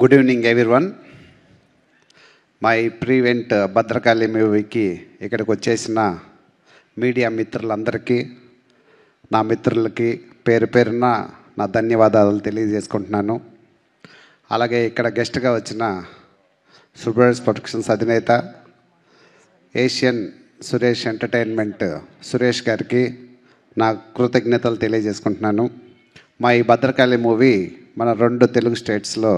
Good evening everyone. My pre event Bhadrakali మూవీకి ఇక్కడికి వచ్చేసిన మీడియా మిత్రులందరికీ, నా మిత్రులకి పేరు పేరున నా ధన్యవాదాలు తెలియజేసుకుంటున్నాను. అలాగే ఇక్కడ గెస్ట్గా వచ్చిన సుబ్రస్ ప్రొడక్షన్స్ అధినేత ఏషియన్ సురేష్ ఎంటర్టైన్మెంట్ సురేష్ గారికి నా కృతజ్ఞతలు తెలియజేసుకుంటున్నాను. మా ఈ భద్రకాళి మూవీ మన 2 తెలుగు స్టేట్స్లో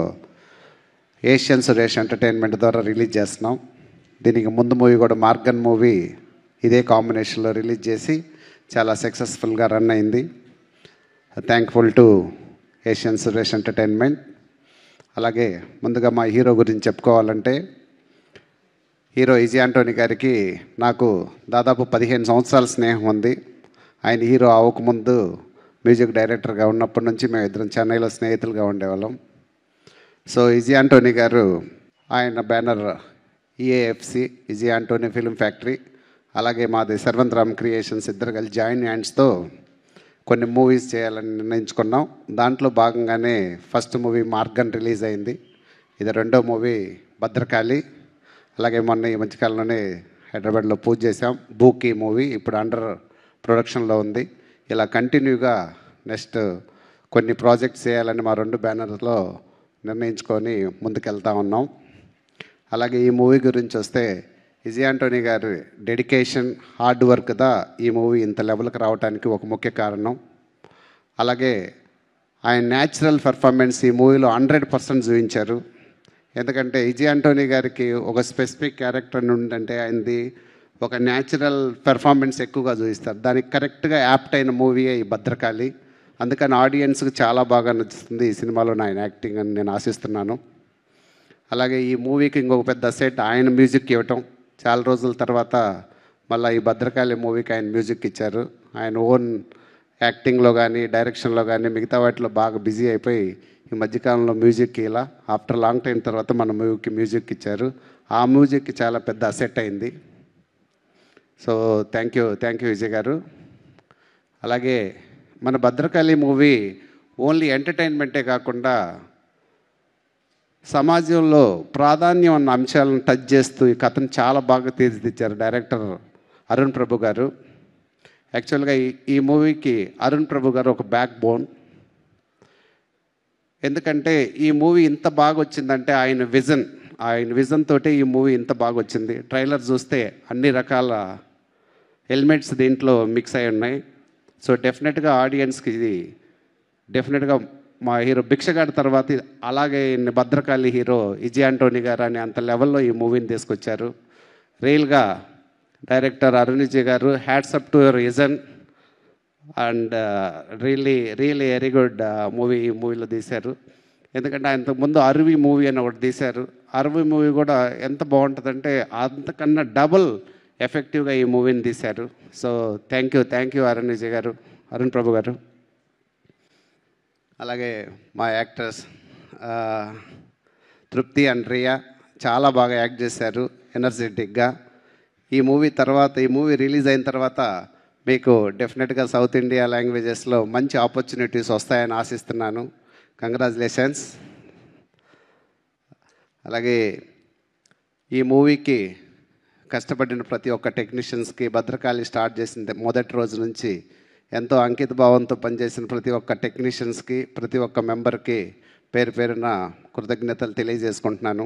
ఏషియన్ సురేష్ ఎంటర్టైన్మెంట్ ద్వారా రిలీజ్ చేస్తున్నాం. దీనికి ముందు మూవీ కూడా మార్గన్ మూవీ ఇదే కాంబినేషన్లో రిలీజ్ చేసి చాలా సక్సెస్ఫుల్గా రన్ అయింది. Thankful to Asian Suresh entertainment. అలాగే ముందుగా మా హీరో గురించి చెప్పుకోవాలంటే, హీరో ఈజీ ఆంటోనీ గారికి నాకు దాదాపు 15 సంవత్సరాల స్నేహం ఉంది. ఆయన హీరో అవ్వకముందు మ్యూజిక్ డైరెక్టర్గా ఉన్నప్పటి నుంచి మేము ఇద్దరం చెన్నైలో స్నేహితులుగా ఉండేవాళ్ళం. సో ఈజీ ఆంటోనీ గారు ఆయన banner EAFC E G Antony film factory, అలాగే మాది సర్వంతరామ్ క్రియేషన్స్ ఇద్దరు కలిసి జాయిన్ హ్యాండ్స్తో కొన్ని మూవీస్ చేయాలని నిర్ణయించుకున్నాం. దాంట్లో భాగంగానే ఫస్ట్ మూవీ మార్గన్ రిలీజ్ అయింది. ఇది 2వ మూవీ భద్రకాళి. అలాగే మొన్న ఈ మధ్యకాలంలోనే హైదరాబాద్లో పూజ చేసాం. బూకీ మూవీ ఇప్పుడు అండర్ ప్రొడక్షన్లో ఉంది. ఇలా కంటిన్యూగా నెక్స్ట్ కొన్ని ప్రాజెక్ట్స్ చేయాలని మా 2 బ్యానర్లో నిర్ణయించుకొని ముందుకెళ్తా ఉన్నాం. అలాగే ఈ మూవీ గురించి వస్తే, ఈజీ ఆంటోనీ గారి డెడికేషన్, హార్డ్ వర్క్దా ఈ మూవీ ఇంత లెవెల్కి రావడానికి ఒక ముఖ్య కారణం. అలాగే ఆయన న్యాచురల్ పర్ఫార్మెన్స్ ఈ మూవీలో 100% చూపించారు. ఎందుకంటే ఈజీ ఆంటోనీ గారికి ఒక స్పెసిఫిక్ క్యారెక్టర్ నుండి ఆయనది ఒక న్యాచురల్ పెర్ఫార్మెన్స్ ఎక్కువగా చూపిస్తారు. దానికి కరెక్ట్గా యాప్ట్ అయిన మూవీయే ఈ భద్రకాళి. అందుకని ఆడియన్స్కి చాలా బాగా నచ్చుతుంది ఈ సినిమాలో ఆయన యాక్టింగ్ అని నేను ఆశిస్తున్నాను. అలాగే ఈ మూవీకి ఇంకొక పెద్ద సెట్ ఆయన మ్యూజిక్ ఇవ్వటం, చాలా రోజుల తర్వాత మళ్ళీ ఈ భద్రకాళి మూవీకి ఆయన మ్యూజిక్ ఇచ్చారు. ఆయన ఓన్ యాక్టింగ్లో కానీ డైరెక్షన్లో కానీ మిగతా వాటిలో బాగా బిజీ అయిపోయి ఈ మధ్యకాలంలో మ్యూజిక్ ఇలా ఆఫ్టర్ లాంగ్ టైం తర్వాత మన మూవీకి మ్యూజిక్ ఇచ్చారు. ఆ మ్యూజిక్కి చాలా పెద్ద అసెట్ అయింది. సో థ్యాంక్ యూ విజయ్ గారు. అలాగే మన భద్రకాళి మూవీ ఓన్లీ ఎంటర్టైన్మెంటే కాకుండా సమాజంలో ప్రాధాన్యం ఉన్న అంశాలను టచ్ చేస్తూ ఈ కథను చాలా బాగా తీర్చిదిద్దారు డైరెక్టర్ అరుణ్ ప్రభు గారు. యాక్చువల్గా ఈ మూవీకి అరుణ్ ప్రభు గారు ఒక బ్యాక్ బోన్. ఎందుకంటే ఈ మూవీ ఇంత బాగా వచ్చిందంటే ఆయన విజన్ తోటే ఈ మూవీ ఇంత బాగా వచ్చింది. ట్రైలర్ చూస్తే అన్ని రకాల ఎలిమెంట్స్ దీంట్లో మిక్స్ అయి ఉన్నాయి. సో డెఫినెట్గా ఆడియన్స్కి ఇది డెఫినెట్గా మా హీరో భిక్షగాడి తర్వాత అలాగే భద్రకాళి హీరో ఈజీ ఆంటోనీ గారు అని అంత లెవెల్లో ఈ మూవీని తీసుకొచ్చారు. రియల్గా డైరెక్టర్ అరుణ్ విజయ్ గారు hats up to your vision and really very good movie ఈ మూవీలో తీశారు. ఎందుకంటే ఆయనకు ముందు అరువి మూవీ అని ఒకటి తీశారు. అరువి మూవీ కూడా ఎంత బాగుంటుందంటే అంతకన్నా డబుల్ ఎఫెక్టివ్గా ఈ మూవీని తీశారు. So thank you Arun Vijay గారు, అరుణ్ ప్రభు గారు. అలాగే మా యాక్టర్స్ తృప్తి అండ్ రియా చాలా బాగా యాక్ట్ చేశారు ఎనర్జెటిక్గా. ఈ మూవీ రిలీజ్ అయిన తర్వాత మీకు డెఫినెట్గా సౌత్ ఇండియా లాంగ్వేజెస్లో మంచి ఆపర్చునిటీస్ వస్తాయని ఆశిస్తున్నాను. కంగ్రాచులేషన్స్. అలాగే ఈ మూవీకి కష్టపడిన ప్రతి ఒక్క టెక్నీషియన్స్కి, భద్రకాళి స్టార్ట్ చేసిన మొదటి రోజు నుంచి ఎంతో అంకిత భావంతో పనిచేసిన ప్రతి ఒక్క టెక్నీషియన్స్కి, ప్రతి ఒక్క మెంబర్కి పేరు పేరున కృతజ్ఞతలు తెలియజేసుకుంటున్నాను.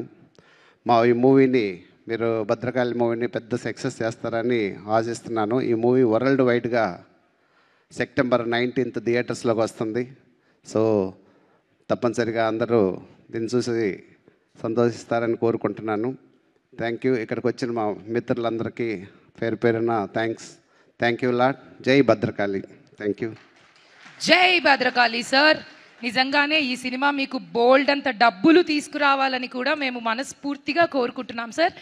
మా ఈ మూవీని మీరు భద్రకాళి మూవీని పెద్ద సక్సెస్ చేస్తారని ఆశిస్తున్నాను. ఈ మూవీ వరల్డ్ వైడ్గా సెప్టెంబర్ 19th థియేటర్స్లోకి వస్తుంది. సో తప్పనిసరిగా అందరూ దీన్ని చూసి సంతోషిస్తారని కోరుకుంటున్నాను. Thank you. ఇక్కడికి వచ్చిన మా మిత్రులందరికీ పేరు పేరున థ్యాంక్ యూ లాట్. జై భద్రకాళి. Thank you. జై భద్రకాళి సార్. నిజంగానే ఈ సినిమా మీకు బోల్డ్ అంత డబ్బులు తీసుకురావాలని కూడా మేము మనస్ఫూర్తిగా కోరుకుంటున్నాం సార్.